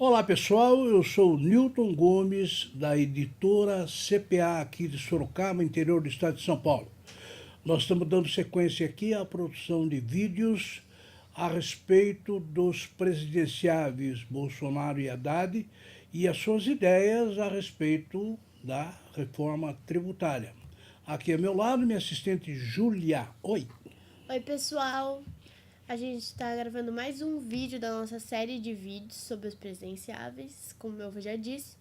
Olá pessoal, eu sou Newton Gomes, da editora CPA aqui de Sorocaba, interior do estado de São Paulo. Nós estamos dando sequência aqui à produção de vídeos a respeito dos presidenciáveis Bolsonaro e Haddad e as suas ideias a respeito da reforma tributária. Aqui ao meu lado, minha assistente Júlia. Oi! Oi pessoal, a gente está gravando mais um vídeo da nossa série de vídeos sobre os presidenciáveis, como eu já disse,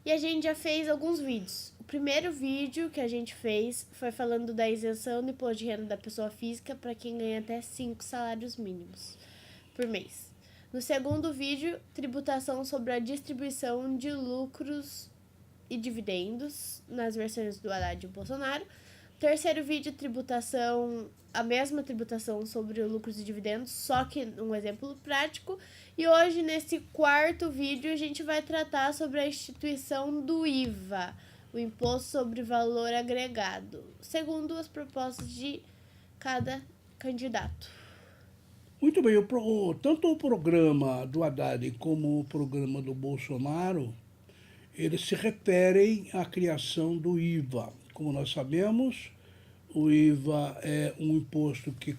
e a gente já fez alguns vídeos. O primeiro vídeo que a gente fez foi falando da isenção do imposto de renda da pessoa física para quem ganha até 5 salários mínimos por mês. No segundo vídeo, tributação sobre a distribuição de lucros e dividendos nas versões do Haddad e Bolsonaro. Terceiro vídeo, tributação, a mesma tributação sobre lucros e dividendos, só que um exemplo prático. E hoje, nesse quarto vídeo, a gente vai tratar sobre a instituição do IVA, o Imposto sobre Valor Agregado, segundo as propostas de cada candidato. Muito bem, tanto o programa do Haddad como o programa do Bolsonaro, eles se referem à criação do IVA. Como nós sabemos, o IVA é um imposto que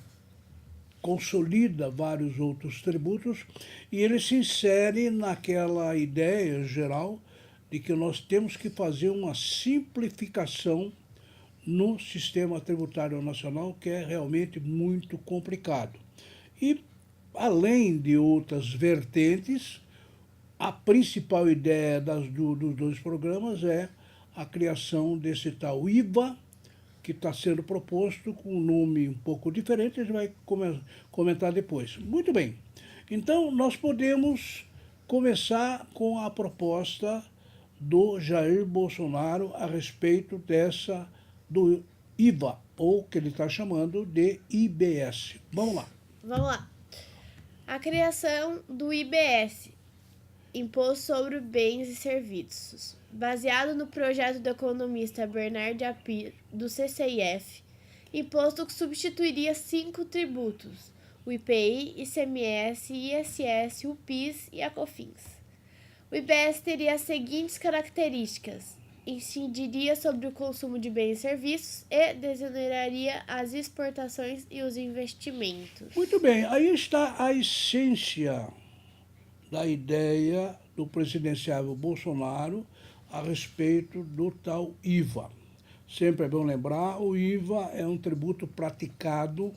consolida vários outros tributos e ele se insere naquela ideia geral de que nós temos que fazer uma simplificação no sistema tributário nacional, que é realmente muito complicado. E, além de outras vertentes, a principal ideia dos dois programas é a criação desse tal IVA, que está sendo proposto com um nome um pouco diferente, a gente vai comentar depois. Muito bem, então nós podemos começar com a proposta do Jair Bolsonaro a respeito do IVA, ou que ele está chamando de IBS. Vamos lá. Vamos lá. A criação do IBS, Imposto sobre Bens e Serviços, baseado no projeto do economista Bernard Apir, do CCIF, imposto que substituiria 5 tributos, o IPI, ICMS, ISS, o PIS e a COFINS. O IBS teria as seguintes características: incidiria sobre o consumo de bens e serviços e desoneraria as exportações e os investimentos. Muito bem, aí está a essência da ideia do presidenciável Bolsonaro a respeito do tal IVA. Sempre é bom lembrar, o IVA é um tributo praticado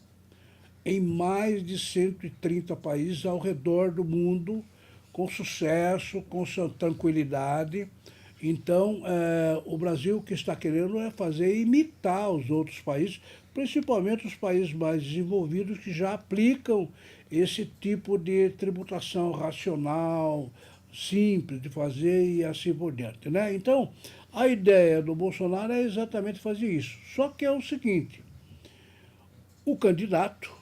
em mais de 130 países ao redor do mundo, com sucesso, com sua tranquilidade. Então, o Brasil o que está querendo é imitar os outros países, principalmente os países mais desenvolvidos que já aplicam esse tipo de tributação racional, simples de fazer e assim por diante, né? Então, a ideia do Bolsonaro é exatamente fazer isso. Só que é o seguinte, o candidato,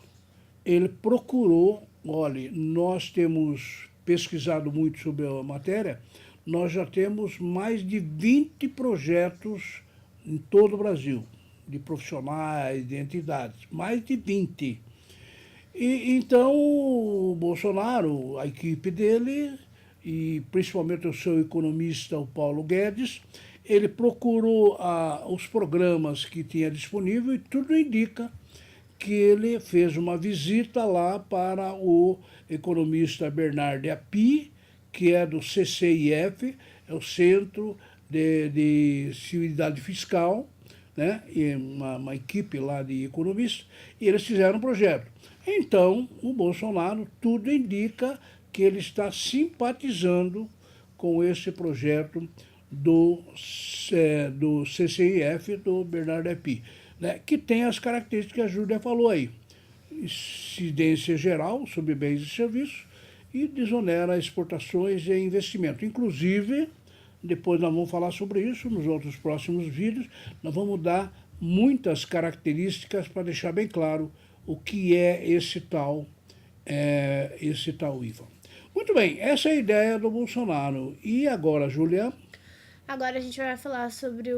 ele procurou, olha, nós temos pesquisado muito sobre a matéria, nós já temos mais de 20 projetos em todo o Brasil, de profissionais, de entidades, mais de 20. E então o Bolsonaro, a equipe dele, e principalmente o seu economista, o Paulo Guedes, ele procurou os programas que tinha disponível e tudo indica que ele fez uma visita lá para o economista Bernard Api, que é do CCIF, é o Centro de Civilidade Fiscal, né? E uma equipe lá de economistas, e eles fizeram um projeto. Então, o Bolsonaro, tudo indica que ele está simpatizando com esse projeto do CCIF, do Bernard Api, né? Que tem as características que a Júlia falou aí. Incidência geral sobre bens e serviços e desonera exportações e investimento. Inclusive, depois nós vamos falar sobre isso nos outros próximos vídeos, nós vamos dar muitas características para deixar bem claro o que é esse tal IVA. Muito bem, essa é a ideia do Bolsonaro. E agora, Júlia? Agora a gente vai falar sobre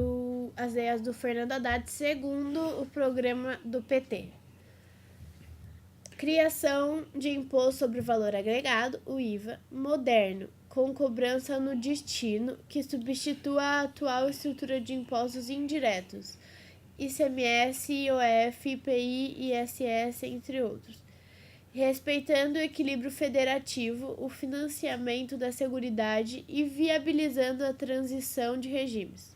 as ideias do Fernando Haddad segundo o programa do PT. Criação de imposto sobre valor agregado, o IVA, moderno, com cobrança no destino, que substitua a atual estrutura de impostos indiretos, ICMS, IOF, IPI, ISS, entre outros, respeitando o equilíbrio federativo, o financiamento da Seguridade e viabilizando a transição de regimes.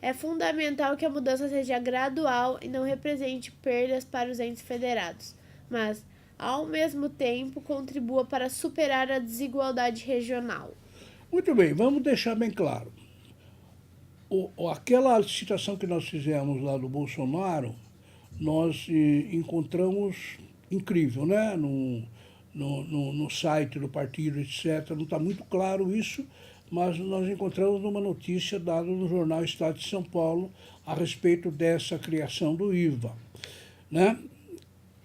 É fundamental que a mudança seja gradual e não represente perdas para os entes federados, mas, ao mesmo tempo, contribua para superar a desigualdade regional. Muito bem, vamos deixar bem claro. Aquela citação que nós fizemos lá do Bolsonaro, nós encontramos incrível, né? No site do partido, etc. Não está muito claro isso, mas nós encontramos uma notícia dada no jornal Estado de São Paulo a respeito dessa criação do IVA, né?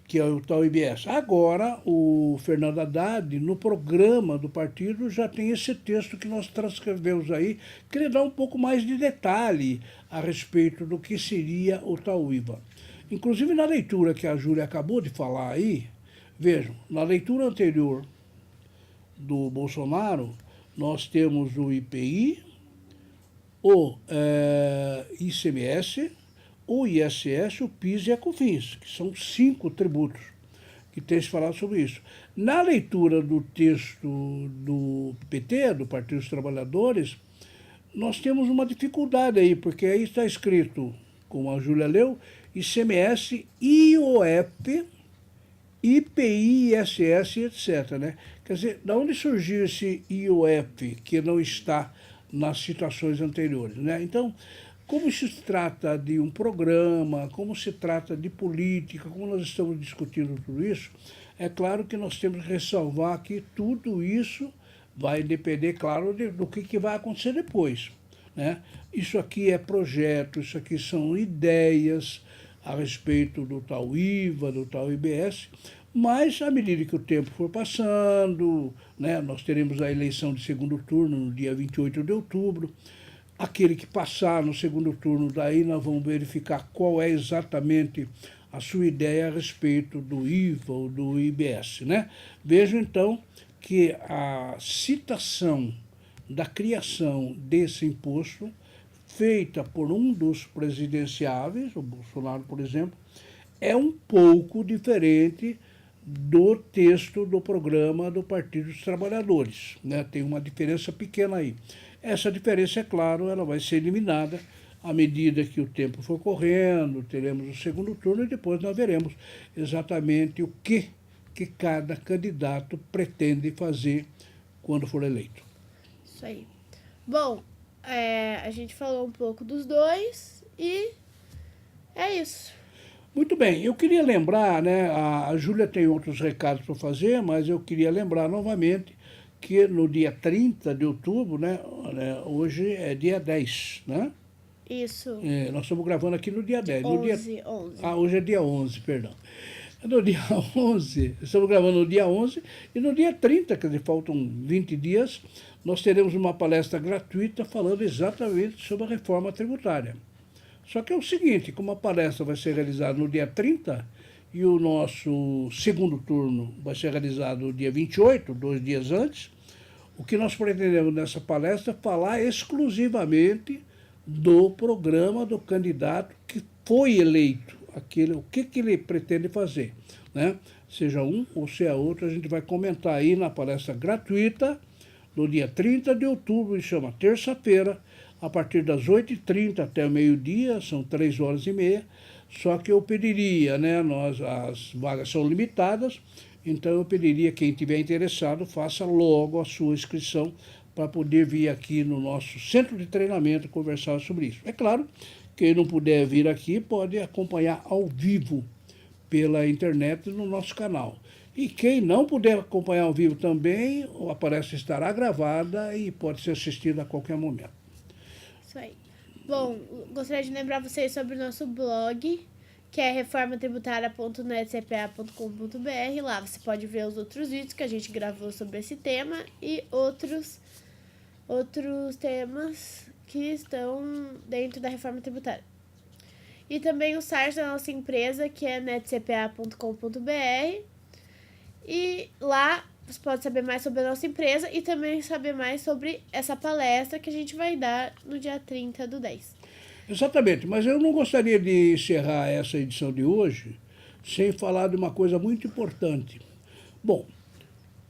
Que é o tal IBS. Agora, o Fernando Haddad, no programa do partido, já tem esse texto que nós transcrevemos aí, que ele dá um pouco mais de detalhe a respeito do que seria o tal IVA. Inclusive, na leitura que a Júlia acabou de falar aí, vejam, na leitura anterior do Bolsonaro, nós temos o IPI, o ICMS, o ISS, o PIS e a COFINS, que são 5 tributos que tem se falado sobre isso. Na leitura do texto do PT, do Partido dos Trabalhadores, nós temos uma dificuldade aí, porque aí está escrito, como a Júlia leu, ICMS, IOF, IPI, ISS, etc. Né? Quer dizer, de onde surgiu esse IOF, que não está nas citações anteriores? Né? Então, como se trata de um programa, como se trata de política, como nós estamos discutindo tudo isso, é claro que nós temos que ressalvar que tudo isso vai depender, claro, do que vai acontecer depois. Né? Isso aqui é projeto, isso aqui são ideias a respeito do tal IVA, do tal IBS, mas à medida que o tempo for passando, né, nós teremos a eleição de segundo turno no dia 28 de outubro, aquele que passar no segundo turno, daí nós vamos verificar qual é exatamente a sua ideia a respeito do IVA ou do IBS. Né? Vejo, então, que a citação da criação desse imposto, feita por um dos presidenciáveis, o Bolsonaro, por exemplo, é um pouco diferente do texto do programa do Partido dos Trabalhadores. Né? Tem uma diferença pequena aí. Essa diferença, é claro, ela vai ser eliminada à medida que o tempo for correndo, teremos o segundo turno e depois nós veremos exatamente o que cada candidato pretende fazer quando for eleito. Isso aí. Bom, a gente falou um pouco dos dois e é isso. Muito bem, eu queria lembrar, né, a Júlia tem outros recados para fazer, mas eu queria lembrar novamente que no dia 30 de outubro, né, hoje é dia 10, né? Isso. Nós estamos gravando aqui no dia 10. 11. Hoje é dia 11, perdão. No dia 11, estamos gravando no dia 11, e no dia 30, quer dizer, faltam 20 dias, nós teremos uma palestra gratuita falando exatamente sobre a reforma tributária. Só que é o seguinte, como a palestra vai ser realizada no dia 30, e o nosso segundo turno vai ser realizado no dia 28, 2 dias antes, o que nós pretendemos nessa palestra é falar exclusivamente do programa do candidato que foi eleito, o que ele pretende fazer. Né? Seja um ou seja outro, a gente vai comentar aí na palestra gratuita, no dia 30 de outubro, que chama terça-feira, a partir das 8h30 até o meio-dia, são 3h30, só que eu pediria, né, as vagas são limitadas, então eu pediria quem tiver interessado, faça logo a sua inscrição para poder vir aqui no nosso centro de treinamento conversar sobre isso. É claro, quem não puder vir aqui pode acompanhar ao vivo pela internet no nosso canal. E quem não puder acompanhar ao vivo também, a palestra estará gravada e pode ser assistida a qualquer momento. Isso aí. Bom, gostaria de lembrar vocês sobre o nosso blog, que é reformatributária.netcpa.com.br. Lá você pode ver os outros vídeos que a gente gravou sobre esse tema e outros temas que estão dentro da reforma tributária. E também o site da nossa empresa, que é netcpa.com.br. E lá você pode saber mais sobre a nossa empresa e também saber mais sobre essa palestra que a gente vai dar no dia 30/10. Exatamente, mas eu não gostaria de encerrar essa edição de hoje sem falar de uma coisa muito importante. Bom,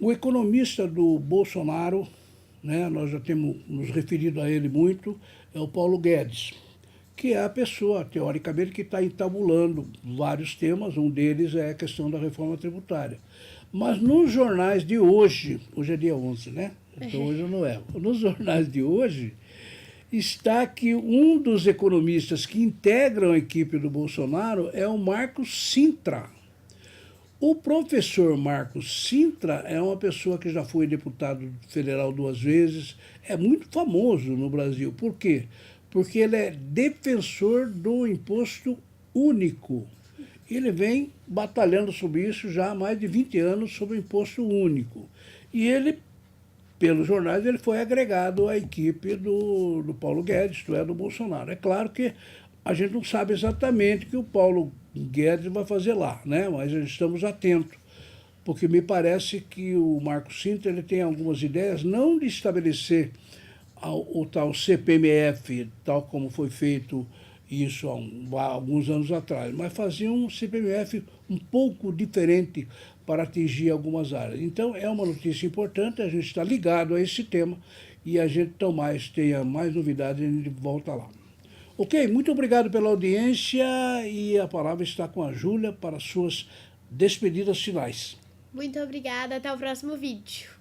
o economista do Bolsonaro, né, nós já temos nos referido a ele muito, é o Paulo Guedes, que é a pessoa, teoricamente, que está entabulando vários temas, um deles é a questão da reforma tributária. Mas nos jornais de hoje é dia 11, né? Então hoje eu não erro. Nos jornais de hoje está que um dos economistas que integram a equipe do Bolsonaro é o Marcos Cintra. O professor Marcos Cintra é uma pessoa que já foi deputado federal 2 vezes, é muito famoso no Brasil. Por quê? Porque ele é defensor do imposto único. Ele vem batalhando sobre isso já há mais de 20 anos, sobre o imposto único. E ele, pelos jornais, ele foi agregado à equipe do Paulo Guedes, isto é, do Bolsonaro. É claro que a gente não sabe exatamente o que o Paulo Guedes vai fazer lá, né? Mas estamos atentos, porque me parece que o Marcos Cintra ele tem algumas ideias, não de estabelecer o tal CPMF, tal como foi feito isso há alguns anos atrás, mas fazer um CPMF um pouco diferente para atingir algumas áreas. Então, é uma notícia importante, a gente está ligado a esse tema e a gente tenha mais novidades, a gente volta lá. Ok, muito obrigado pela audiência e a palavra está com a Júlia para suas despedidas finais. Muito obrigada, até o próximo vídeo.